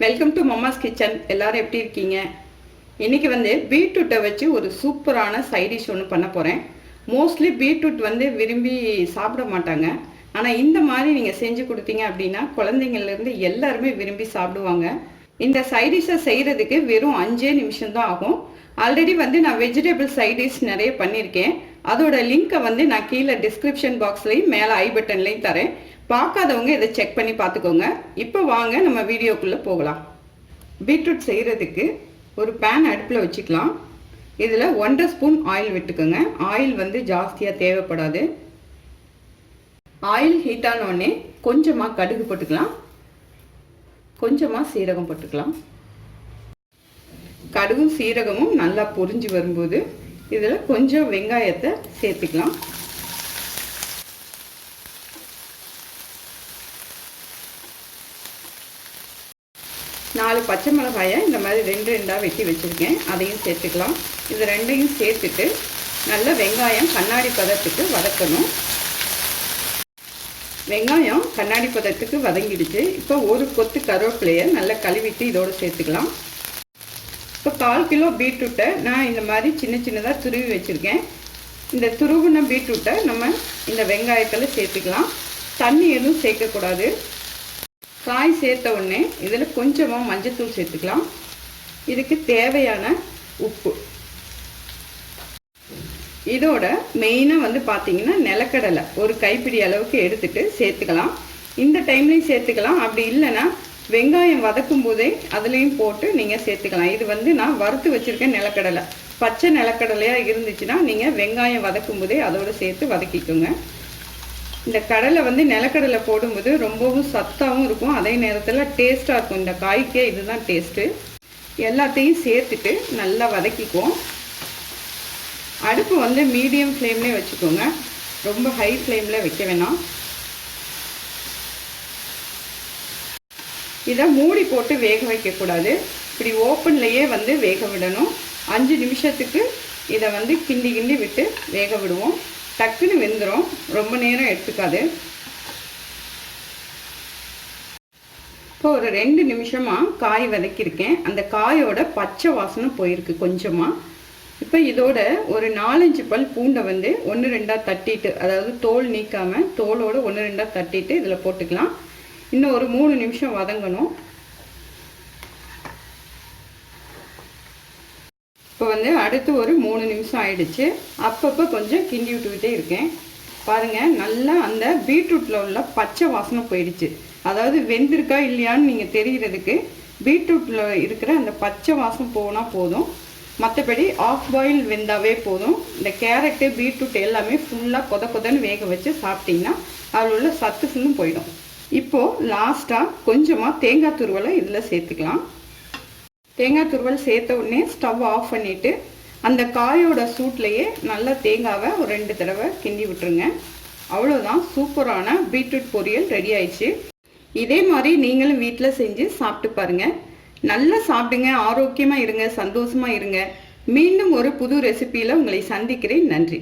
Welcome to Mamma's kitchen. எல்லாரும் எப்படி இருக்கீங்க? இன்னைக்கு வந்து பீட்ரூட்டை வச்சு ஒரு சூப்பரான சைட் டிஷ் ஒன்று பண்ண போகிறேன். மோஸ்ட்லி பீட்ரூட் வந்து விரும்பி சாப்பிட மாட்டாங்க. ஆனால் இந்த மாதிரி நீங்கள் செஞ்சு கொடுத்தீங்க அப்படின்னா குழந்தைங்கள்லேருந்து எல்லாருமே விரும்பி சாப்பிடுவாங்க. இந்த சைட் டிஷ்ஷை செய்கிறதுக்கு வெறும் 5 நிமிஷம் தான் ஆகும். ஆல்ரெடி வந்து நான் வெஜிடபிள் சைட் டிஷ் நிறைய பண்ணியிருக்கேன். அதோட லிங்க்கை வந்து நான் கீழே டிஸ்கிரிப்ஷன் பாக்ஸ்லையும் மேலே ஐ பட்டன்லையும் தரேன். பார்க்காதவங்க இதை செக் பண்ணி பார்த்துக்கோங்க. இப்போ வாங்க நம்ம வீடியோக்குள்ளே போகலாம். பீட்ரூட் செய்கிறதுக்கு ஒரு பேன் அடுப்பில் வச்சுக்கலாம். இதில் 1.5 ஸ்பூன் ஆயில் விட்டுக்கோங்க. ஆயில் வந்து ஜாஸ்தியாக தேவைப்படாது. ஆயில் ஹீட் ஆனோடனே கொஞ்சமாக கடுகு போட்டுக்கலாம், கொஞ்சமாக சீரகம் போட்டுக்கலாம். கடுகும் சீரகமும் நல்லா பொரிஞ்சு வரும்போது இதில் கொஞ்சம் வெங்காயத்தை சேர்த்துக்கலாம். நாலு பச்சை மிளகாயை இந்த மாதிரி 2 வெட்டி வச்சுருக்கேன், அதையும் சேர்த்துக்கலாம். இது ரெண்டையும் சேர்த்துட்டு நல்லா வெங்காயம் கண்ணாடி பதத்துக்கு வதக்கணும். வெங்காயம் கண்ணாடி பதத்துக்கு வதங்கிடுச்சு. இப்போ ஒரு கொத்து கருவேப்பிலையை நல்லா கழுவிட்டு இதோடு சேர்த்துக்கலாம். இப்போ 1/4 கிலோ பீட்ரூட்டை நான் இந்த மாதிரி சின்ன சின்னதாக துருவி வச்சுருக்கேன். இந்த துருவின பீட்ரூட்டை நம்ம இந்த வெங்காயத்தில் சேர்த்துக்கலாம். தண்ணி எதுவும் சேர்க்கக்கூடாது. காய் சேர்த்த உடனே இதில் கொஞ்சமாக மஞ்சத்தூள் சேர்த்துக்கலாம். இதுக்கு தேவையான உப்பு. இதோட மெயினாக வந்து பார்த்தீங்கன்னா நிலக்கடலை ஒரு கைப்பிடி அளவுக்கு எடுத்துகிட்டு சேர்த்துக்கலாம். இந்த டைம்லையும் சேர்த்துக்கலாம். அப்படி இல்லைன்னா வெங்காயம் வதக்கும் போதே அதுலேயும் போட்டு நீங்கள் சேர்த்துக்கலாம். இது வந்து நான் வறுத்து வச்சுருக்கேன் நிலக்கடலை. பச்சை நிலக்கடலையாக இருந்துச்சுன்னா நீங்கள் வெங்காயம் வதக்கும் போதே அதோடு சேர்த்து வதக்கிக்கோங்க. இந்த கடலை வந்து நிலக்கடலை போடும்போது ரொம்பவும் சத்தாகவும் இருக்கும், அதே நேரத்தில் டேஸ்ட்டாக இருக்கும். இந்த காய்க்கே இதுதான் டேஸ்ட்டு. எல்லாத்தையும் சேர்த்துட்டு நல்லா வதக்கிக்குவோம். அடுப்பு வந்து மீடியம் ஃப்ளேம்லேயே வச்சுக்கோங்க, ரொம்ப ஹை ஃப்ளேமில் வைக்க வேணாம். இதை மூடி போட்டு வேக வைக்கக்கூடாது, இப்படி ஓப்பன்லேயே வந்து வேக விடணும். 5 நிமிஷத்துக்கு இதை வந்து கிண்டி கிண்டி விட்டு வேக விடுவோம். டக்குன்னு வெந்துடும், ரொம்ப நேரம் எடுத்துக்காது. இப்போ ஒரு 2 நிமிஷமாக காய் வதக்கியிருக்கேன். அந்த காயோட பச்சை வாசனை போயிருக்கு கொஞ்சமாக. இப்போ இதோட ஒரு 4-5 பல் பூண்டை வந்து 1-2 தட்டிட்டு, அதாவது தோல் நீக்காமல் தோலோட 1-2 தட்டிட்டு இதில் போட்டுக்கலாம். இன்னும் ஒரு 3 நிமிஷம் வதங்கணும். இப்போ வந்து அடுத்து ஒரு 3 நிமிஷம் ஆயிடுச்சு. அப்பப்போ கொஞ்சம் கிண்டி விட்டுக்கிட்டே இருக்கேன். பாருங்கள், நல்லா அந்த பீட்ரூட்டில் உள்ள பச்சை வாசனை போயிடுச்சு. அதாவது வெந்திருக்கா இல்லையான்னு நீங்கள் தெரிகிறதுக்கு பீட்ரூட்டில் இருக்கிற அந்த பச்சை வாசனை போனால் போதும். மற்றபடி ஆஃப் பாயில் வெந்தாவே போதும். இந்த கேரட்டு பீட்ரூட் எல்லாமே ஃபுல்லாக கொதன்னு வேக வச்சு சாப்பிட்டிங்கன்னா அதில் உள்ள சத்து ஃபுல்லும் போயிடும். இப்போது லாஸ்ட்டாக கொஞ்சமாக தேங்காய் துருவலை இதில் சேர்த்துக்கலாம். தேங்காய் துருவல் சேர்த்த உடனே ஸ்டவ் ஆஃப் பண்ணிவிட்டு அந்த காயோட சூட்லேயே நல்லா தேங்காவை ஒரு 2 தடவை கிண்டி விட்டுருங்க. அவ்வளோதான், சூப்பரான பீட்ரூட் பொரியல் ரெடி ஆயிடுச்சு. இதே மாதிரி நீங்களும் வீட்டில் செஞ்சு சாப்பிட்டு பாருங்கள். நல்லா சாப்பிடுங்க, ஆரோக்கியமாக இருங்க, சந்தோஷமாக இருங்க. மீண்டும் ஒரு புது ரெசிபியில் உங்களை சந்திக்கிறேன். நன்றி.